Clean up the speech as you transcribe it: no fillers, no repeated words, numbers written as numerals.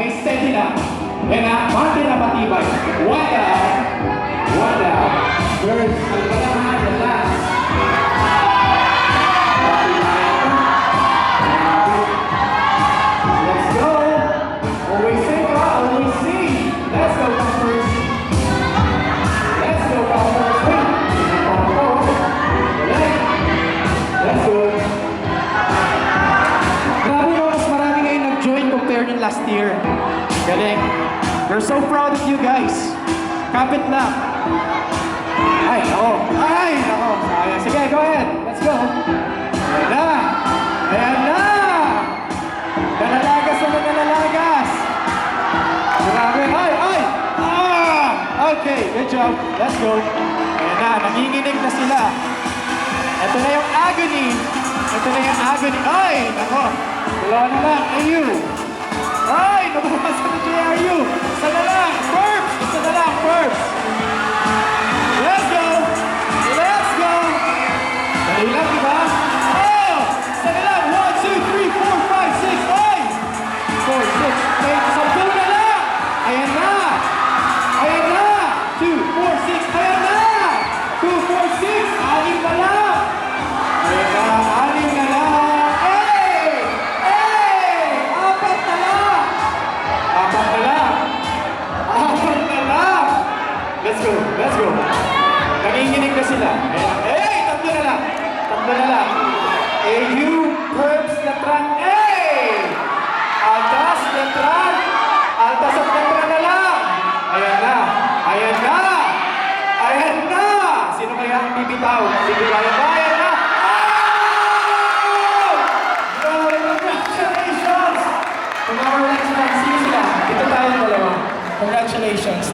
may steady lang. Yan na, mati na matibay. One down. One down. First, ang palahan, the last. Let's go. Always think, always see. Let's go, Bumpers. Let's go, Bumpers. Wait. Let's go. Grabe no, mas marami ngayon nag-join compared to last year. Galing. We're so proud of you guys. Kapit lang. Ay, nako. Ay, nako. Sige, go ahead. Let's go. Ayan na. Ayan na. Nalalagas na nalalagas. Grabe. Ay, ay. Ah! Okay, good job. Let's go. Ayan na, nanginginig na sila. Ito na yung agony. Ito na yung agony. Ay, nako. Dalawa na lang. AU. Ay, nabukasan na JRU. Isa na lang. Perps. Isa na lang. Perps. Let's go. Let's go. Dali lang, diba? Oh! Isa na lang. 1, 2, 3, 4, 5, 6. Ay! 4, 6, 8, 10 na lang. Ayan na. Ayan na. 2, 4, 6. Ayan na. 2, 4, 6. Anim na lang. Ayan na. Anim na lang. Hey! Hey! Apat na lang. Apat na lang. Apat na lang. Let's go. Let's go. Nanginginig na sila. Ayan. Hey! Tatlo na lang. Tatlo na lang. AU, Perps, Letran. Hey! Altas, Letran. Altas at Letran na lang. Ayan na. Ayan na. Ayan na. Sino kaya ang bibitaw? Sige, kaya ba? Ayan na. Oh! Congratulations! Tomorrow next time, see you sila. Ito tayo dalawa. Congratulations.